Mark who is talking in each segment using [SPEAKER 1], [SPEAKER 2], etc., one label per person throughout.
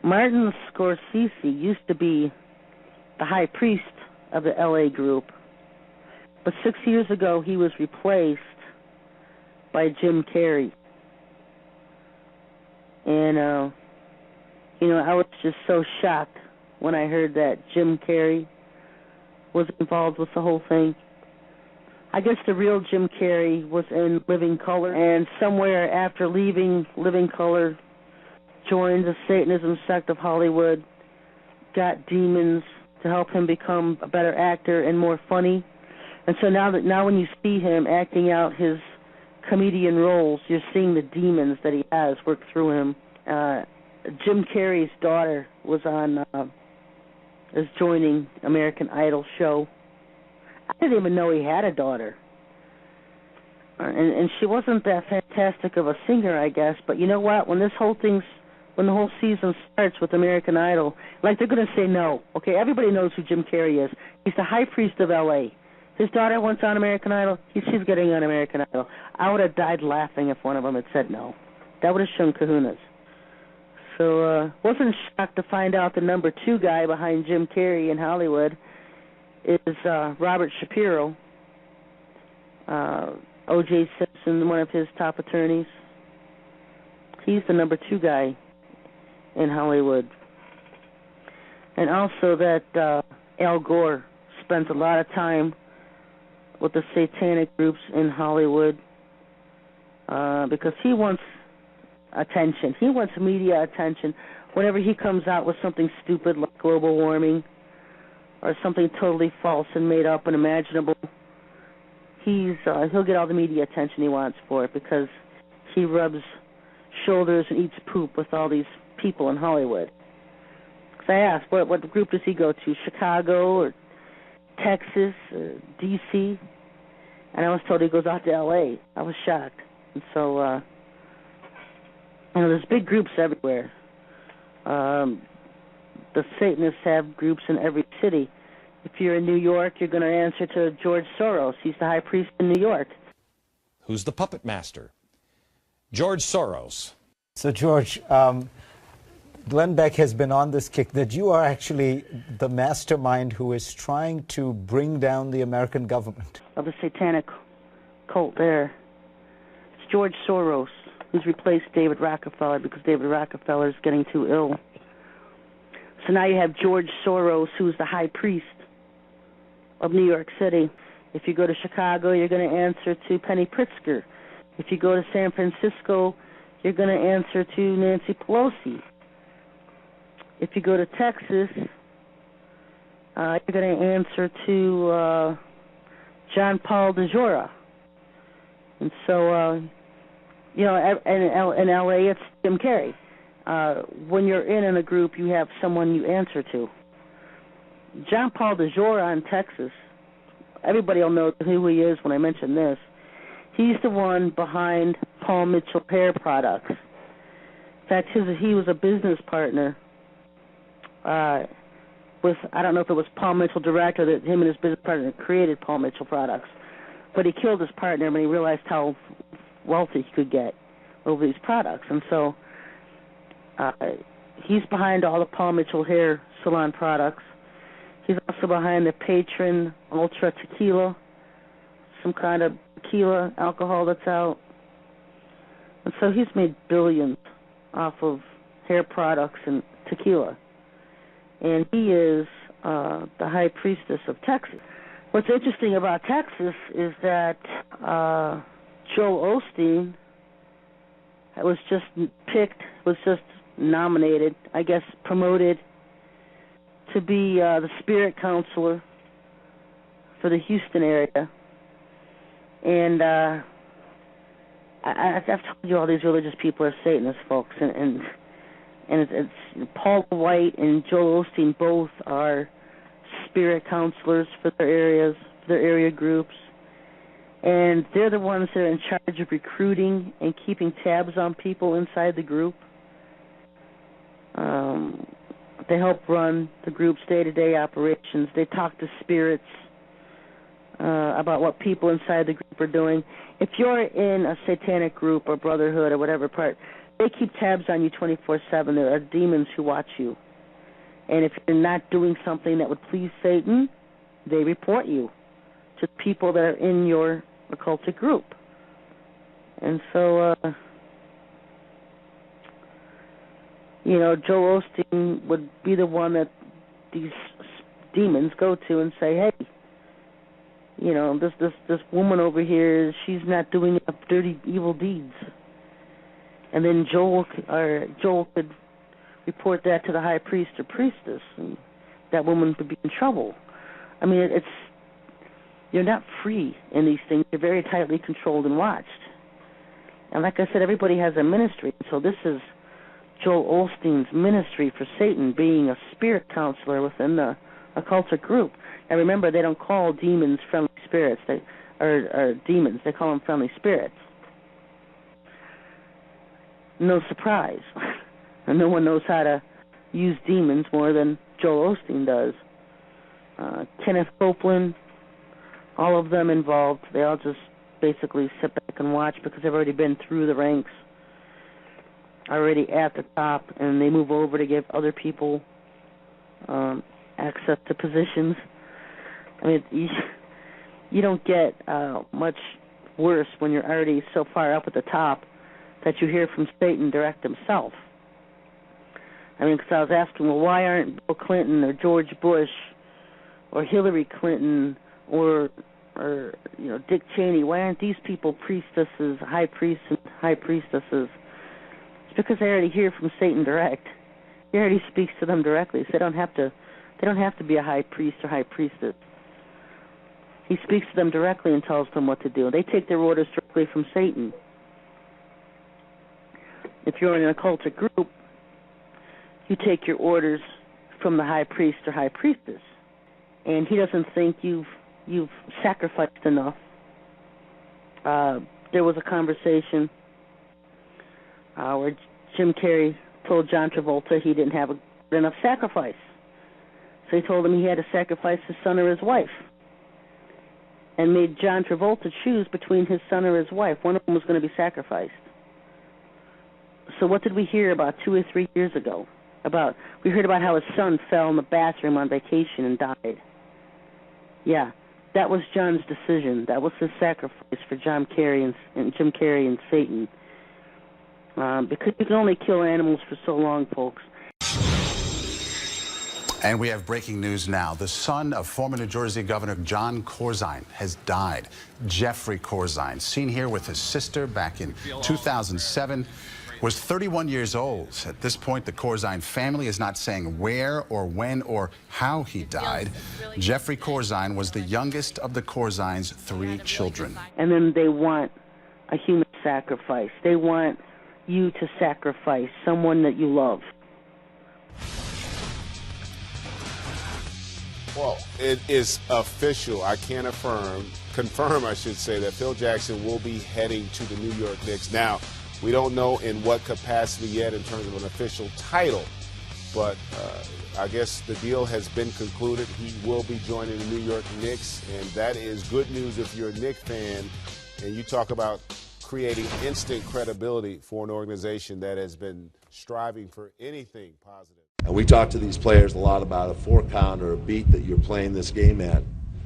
[SPEAKER 1] Martin Scorsese used to be the high priest of the L.A. group, but 6 years ago he was replaced by Jim Carrey. And, I was just so shocked when I heard that Jim Carrey was involved with the whole thing. I guess the real Jim Carrey was in Living Color, and somewhere after leaving Living Color, joined the Satanism sect of Hollywood, got demons to help him become a better actor and more funny. And so now when you see him acting out his comedian roles, you're seeing the demons that he has work through him. Jim Carrey's daughter is joining American Idol show. I didn't even know he had a daughter. And she wasn't that fantastic of a singer, I guess. But you know what? When the whole season starts with American Idol, like, they're going to say no. Okay, everybody knows who Jim Carrey is. He's the high priest of L.A. His daughter wants on American Idol. She's getting on American Idol. I would have died laughing if one of them had said no. That would have shown kahunas. So wasn't shocked to find out the number 2 guy behind Jim Carrey in Hollywood is Robert Shapiro, O.J. Simpson, one of his top attorneys. He's the number 2 guy in Hollywood. And also that Al Gore spends a lot of time with the satanic groups in Hollywood because he wants attention. He wants media attention. Whenever he comes out with something stupid like global warming or something totally false and made up and imaginable, he'll get all the media attention he wants for it because he rubs shoulders and eats poop with all these people in Hollywood. So I asked, what group does he go to? Chicago or Texas or D.C.? And I was told he goes out to L.A. I was shocked. And so, there's big groups everywhere. The Satanists have groups in every city. If you're in New York, you're going to answer to George Soros. He's the high priest in New York.
[SPEAKER 2] Who's the puppet master? George Soros.
[SPEAKER 3] So, George, Glenn Beck has been on this kick that you are actually the mastermind who is trying to bring down the American government.
[SPEAKER 1] Of the satanic cult there. It's George Soros who's replaced David Rockefeller because David Rockefeller is getting too ill. So now you have George Soros, who's the high priest of New York City. If you go to Chicago, you're going to answer to Penny Pritzker. If you go to San Francisco, you're going to answer to Nancy Pelosi. If you go to Texas, you're going to answer to John Paul DeJoria. And so, in L.A., it's Jim Carrey. When you're in a group, you have someone you answer to. John Paul DeJoria in Texas, everybody will know who he is when I mention this. He's the one behind Paul Mitchell Hair Products. In fact, he was a business partner with, I don't know if it was Paul Mitchell direct or that him and his business partner created Paul Mitchell Products. But he killed his partner when he realized how wealthy he could get over these products. And so he's behind all the Paul Mitchell hair salon products. He's also behind the Patron Ultra Tequila, some kind of tequila alcohol that's out. And so he's made billions off of hair products and tequila. And he is the high priestess of Texas. What's interesting about Texas is that Joel Osteen was just nominated, I guess promoted to be the spirit counselor for the Houston area. And I've told you all these religious people are Satanists, folks, and it's Paul White and Joel Osteen both are spirit counselors for their areas, for their area groups. And they're the ones that are in charge of recruiting and keeping tabs on people inside the group. They help run the group's day-to-day operations. They talk to spirits about what people inside the group are doing. If you're in a satanic group or brotherhood or whatever part, they keep tabs on you 24/7. There are demons who watch you. And if you're not doing something that would please Satan, they report you to people that are in your occultic group. And so, Joel Osteen would be the one that these demons go to and say, hey, this woman over here, she's not doing enough dirty, evil deeds. And then Joel could report that to the high priest or priestess, and that woman would be in trouble. I mean, you're not free in these things. You're very tightly controlled and watched. And like I said, everybody has a ministry. So this is Joel Osteen's ministry for Satan, being a spirit counselor within the occultic group. And remember, they don't call demons friendly spirits. Or demons. They call them friendly spirits. No surprise. And no one knows how to use demons more than Joel Osteen does. Kenneth Copeland, all of them involved. They all just basically sit back and watch because they've already been through the ranks, already at the top, and they move over to give other people access to positions. I mean, you don't get much worse when you're already so far up at the top that you hear from Satan direct himself. I mean, because I was asking, well, why aren't Bill Clinton or George Bush or Hillary Clinton or Dick Cheney, why aren't these people priestesses, high priests and high priestesses? It's because they already hear from Satan direct. He already speaks to them directly, so they don't have to be a high priest or high priestess. He speaks to them directly and tells them what to do. They take their orders directly from Satan. If you're in an occultic group, you take your orders from the high priest or high priestess, and he doesn't think you've sacrificed enough. There was a conversation where Jim Carrey told John Travolta he didn't have enough sacrifice, so he told him he had to sacrifice his son or his wife, and made John Travolta choose between his son or his wife. One of them was going to be sacrificed. So what did we hear about 2 or 3 years ago? We heard about how his son fell in the bathroom on vacation and died. Yeah, that was John's decision. That was his sacrifice for Jim Carrey and Satan. Because you can only kill animals for so long, folks.
[SPEAKER 4] And we have breaking news now. The son of former New Jersey Governor John Corzine has died. Jeffrey Corzine, seen here with his sister back in 2007, was 31 years old. At this point, the Corzine family is not saying where or when or how he died. Jeffrey Corzine was the youngest of the Corzine's 3 children.
[SPEAKER 1] And then they want a human sacrifice. They want you to sacrifice someone that you love.
[SPEAKER 5] Well, it is official. I can confirm, I should say, that Phil Jackson will be heading to the New York Knicks. Now, we don't know in what capacity yet in terms of an official title, but I guess the deal has been concluded. He will be joining the New York Knicks, and that is good news if you're a Knicks fan. And you talk about creating instant credibility for an organization that has been striving for anything positive.
[SPEAKER 6] And we talk to these players a lot about a 4 count or a beat that you're playing this game at.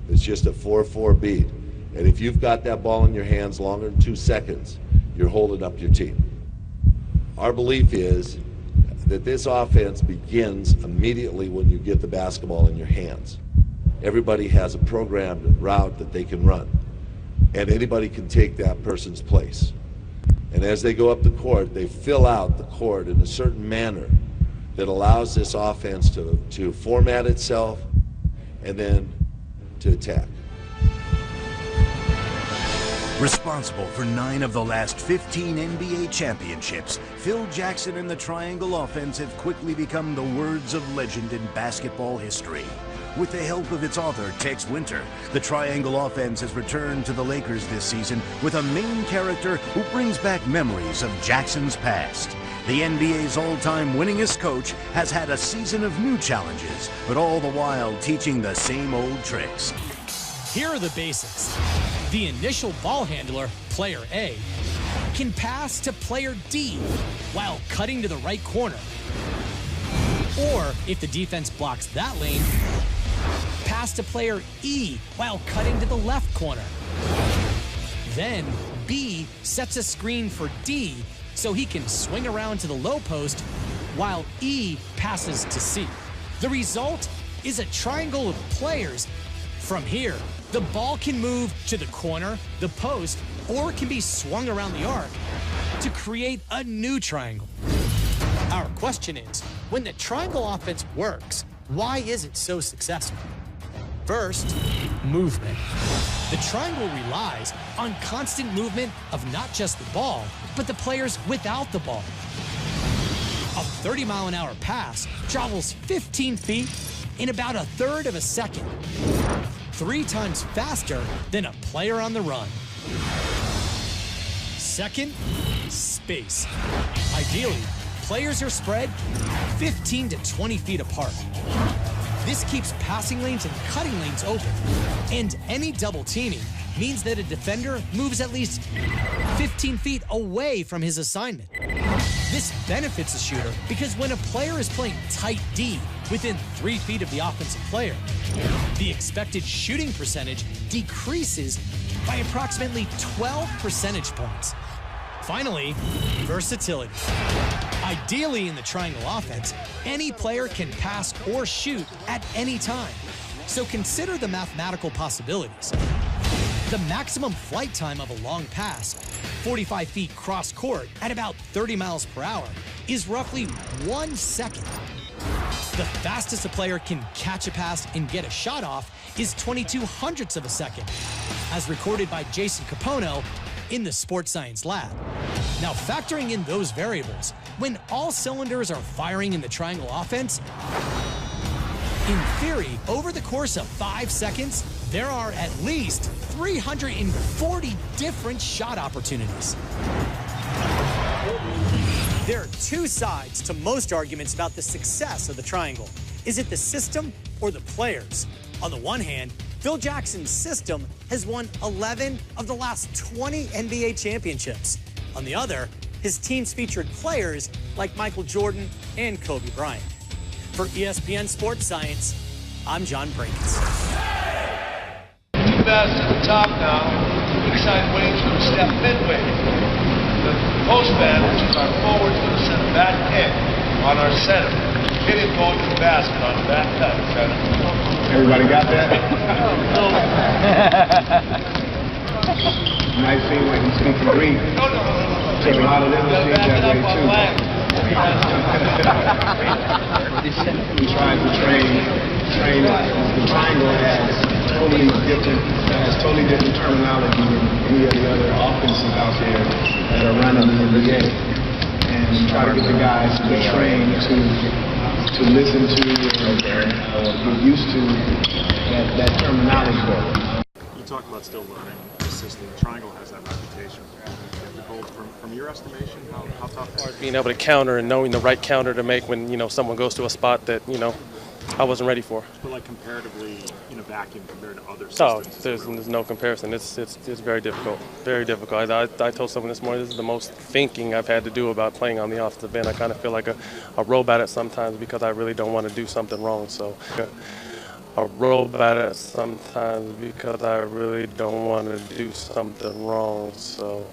[SPEAKER 6] It's just a 4-4 beat. And if you've got that ball in your hands longer than 2 seconds, you're holding up your team. Our belief is that this offense begins immediately when you get the basketball in your hands. Everybody has a programmed route that they can run, and anybody can take that person's place. And as they go up the court, they fill out the court in a certain manner that allows this offense to format itself and then to attack.
[SPEAKER 7] Responsible for 9 of the last 15 NBA championships, Phil Jackson and the Triangle Offense have quickly become the words of legend in basketball history. With the help of its author, Tex Winter, the Triangle Offense has returned to the Lakers this season with a main character who brings back memories of Jackson's past. The NBA's all-time winningest coach has had a season of new challenges, but all the while teaching the same old tricks.
[SPEAKER 8] Here are the basics. The initial ball handler, player A, can pass to player D, while cutting to the right corner. Or, if the defense blocks that lane, pass to player E while cutting to the left corner. Then, B sets a screen for D so he can swing around to the low post while E passes to C. The result is a triangle of players. From here, the ball can move to the corner, the post, or it can be swung around the arc to create a new triangle. Our question is, when the triangle offense works, why is it so successful? First, movement. The triangle relies on constant movement of not just the ball, but the players without the ball. A 30-mile-an-hour pass travels 15 feet in about a third of a second, 3 times faster than a player on the run. Second, space. Ideally, players are spread 15 to 20 feet apart. This keeps passing lanes and cutting lanes open, and any double teaming means that a defender moves at least 15 feet away from his assignment. This benefits the shooter because when a player is playing tight D within 3 feet of the offensive player, the expected shooting percentage decreases by approximately 12 percentage points. Finally, versatility. Ideally in the triangle offense, any player can pass or shoot at any time. So consider the mathematical possibilities. The maximum flight time of a long pass, 45 feet cross court at about 30 miles per hour, is roughly 1 second. The fastest a player can catch a pass and get a shot off is 22 hundredths of a second, as recorded by Jason Capono in the Sports Science Lab. Now, factoring in those variables, when all cylinders are firing in the triangle offense, in theory, over the course of 5 seconds, there are at least 340 different shot opportunities. There are 2 sides to most arguments about the success of the triangle. Is it the system or the players? On the one hand, Phil Jackson's system has won 11 of the last 20 NBA championships. On the other, his teams featured players like Michael Jordan and Kobe Bryant. For ESPN Sports Science, I'm John Brinkins.
[SPEAKER 9] Kuda to the top now. Weakside wings with a step midway. The postman, which is our forward, is going to send a back kick on our center. Hit him going to the basket on the back cut.
[SPEAKER 10] Everybody got that? Might seem like he's speaking Greek.
[SPEAKER 9] No.
[SPEAKER 10] So a lot of them speak that way too. We tried to train the triangle has totally different terminology than any of the other offenses out there that are running in the game. And try to get the guys to be trained to listen to and get used to that terminology.
[SPEAKER 11] You talk about still learning the system. The triangle has that reputation. From your estimation, how tough is it?
[SPEAKER 12] Being able to counter and knowing the right counter to make when, someone goes to a spot that, I wasn't ready for.
[SPEAKER 11] But like comparatively in a vacuum compared to other systems?
[SPEAKER 12] Oh, there's no comparison. It's very difficult. Very difficult. I told someone this morning this is the most thinking I've had to do about playing on the offensive end. I kind of feel like a robot at sometimes because I really don't want to do something wrong. So a robot at sometimes because I really don't want to do something wrong. So